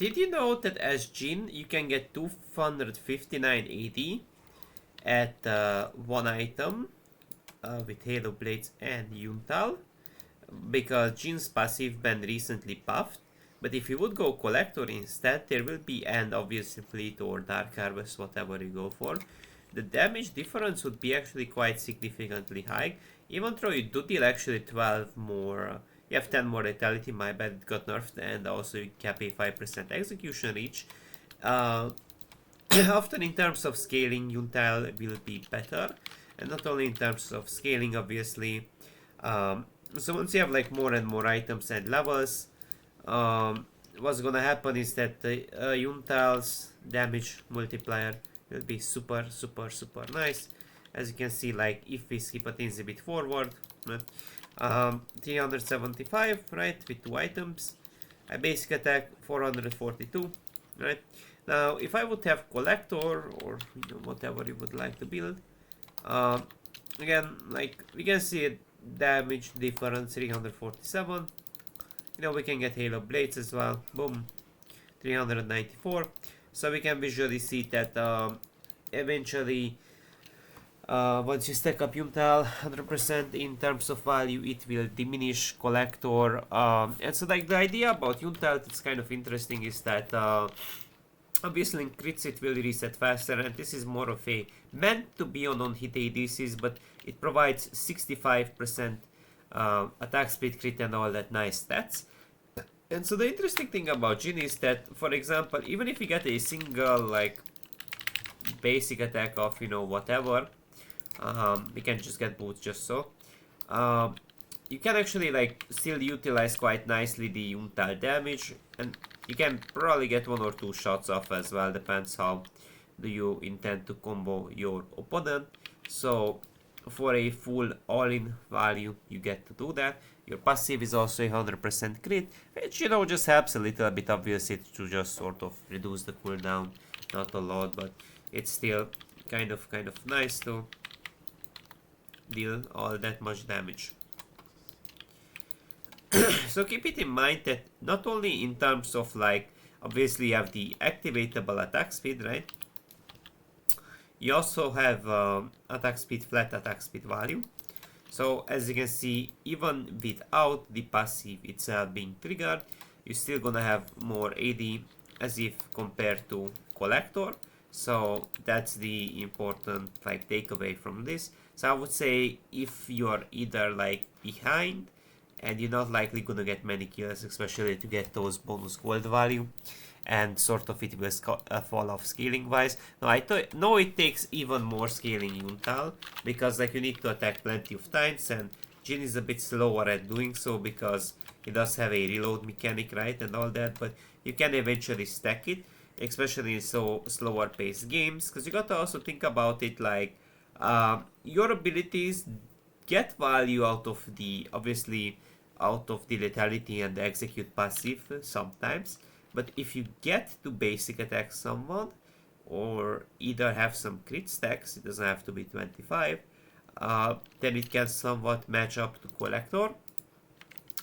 Did you know that as jhin you can get 259 AD at one item with Halo Blades and Yuntal? Because jhin's passive been recently buffed. But if you would go Collector instead, there will be, and obviously Fleet or Dark Harvest, whatever you go for, the damage difference would be actually quite significantly high. Even though you do deal actually 12 more, you have 10 more Vitality, my bad, it got nerfed, and also you can pay 5% execution reach. Often in terms of scaling, Yuntal will be better, and not only in terms of scaling, obviously. So once you have like more and more items and levels, what's gonna happen is that the Yuntal's damage multiplier will be super nice. As you can see, like if we skip a teensy bit forward, 375, right, with 2 items. A basic attack 442, right. Now if I would have Collector or whatever you would like to build, again, like we can see a damage difference 347. We can get Halo Blades as well. Boom, 394. So we can visually see that eventually, once you stack up Yumtal 100% in terms of value, it will diminish Collector. And so like the idea about Yumtal that's kind of interesting is that obviously in crits it will reset faster, and this is more of a meant to be on hit ADCs, but it provides 65% attack speed, crit, and all that nice stats. And so the interesting thing about jhin is that, for example, even if you get a single like basic attack of whatever, we can just get boots just so. You can actually like still utilize quite nicely the Yuntal damage, and you can probably get 1 or 2 shots off as well, depends how do you intend to combo your opponent. So for a full all-in value you get to do that. Your passive is also 100% crit, which just helps a little bit, obviously, to just sort of reduce the cooldown. Not a lot, but it's still kind of nice to deal all that much damage. So keep it in mind that not only in terms of like, obviously you have the activatable attack speed, right? You also have attack speed, flat attack speed value. So as you can see, even without the passive itself being triggered, you're still gonna have more AD as if compared to Collector. So that's the important like takeaway from this. So I would say if you're either like behind and you're not likely gonna get many kills, especially to get those bonus gold value, and sort of it will fall off scaling wise. Now I know it takes even more scaling Yuntal, because like you need to attack plenty of times, and jhin is a bit slower at doing so because it does have a reload mechanic, right, and all that, but you can eventually stack it, especially in so slower paced games, because you gotta also think about it like your abilities get value out of the, obviously, out of the lethality and the execute passive sometimes. But if you get to basic attack someone, or either have some crit stacks, it doesn't have to be 25, then it can somewhat match up to Collector.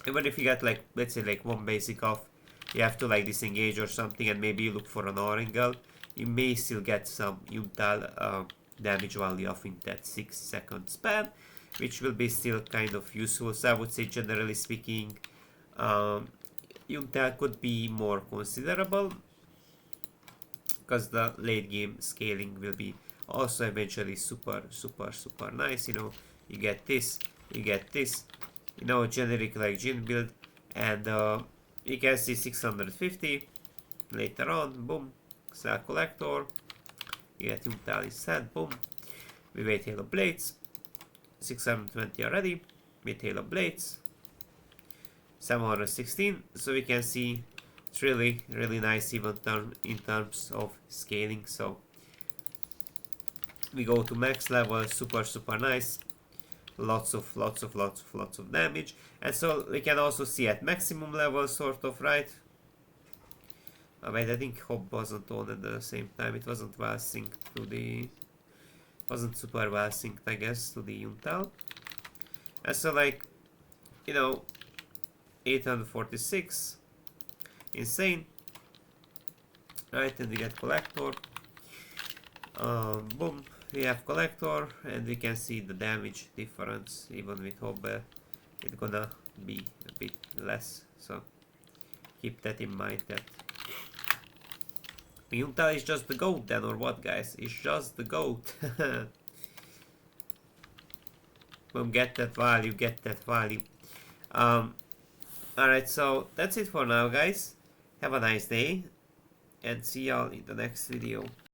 Even if you get like, let's say like 1 basic off, you have to like disengage or something, and maybe you look for an angle, you may still get some Yuntal damage value off in that 6-second span, which will be still kind of useful. So I would say, generally speaking, Yuntal could be more considerable, because the late game scaling will be also eventually super nice. You get this, generic like jhin build, and you can see 650 later on. Boom, sell Collector, you get Yuntal instead. Boom, we wait Halo Blades, 620 already with Halo Blades, 716. So we can see it's really nice even in terms of scaling. So we go to max level, super nice, lots of damage. And so we can also see at maximum level, sort of, right? Wait, I think Hob wasn't on at the same time. It wasn't well synced to the, wasn't super well synced, I guess, to the Yuntal. And so like, 846, insane. right? And we get collector. Boom, we have collector, and we can see the damage difference. Even with hobble, it's gonna be a bit less. So keep that in mind. That Yunta is just the goat then, or what, guys? It's just the goat. Boom, get that value, get that value. Alright, so that's it for now, guys. Have a nice day, and see y'all in the next video.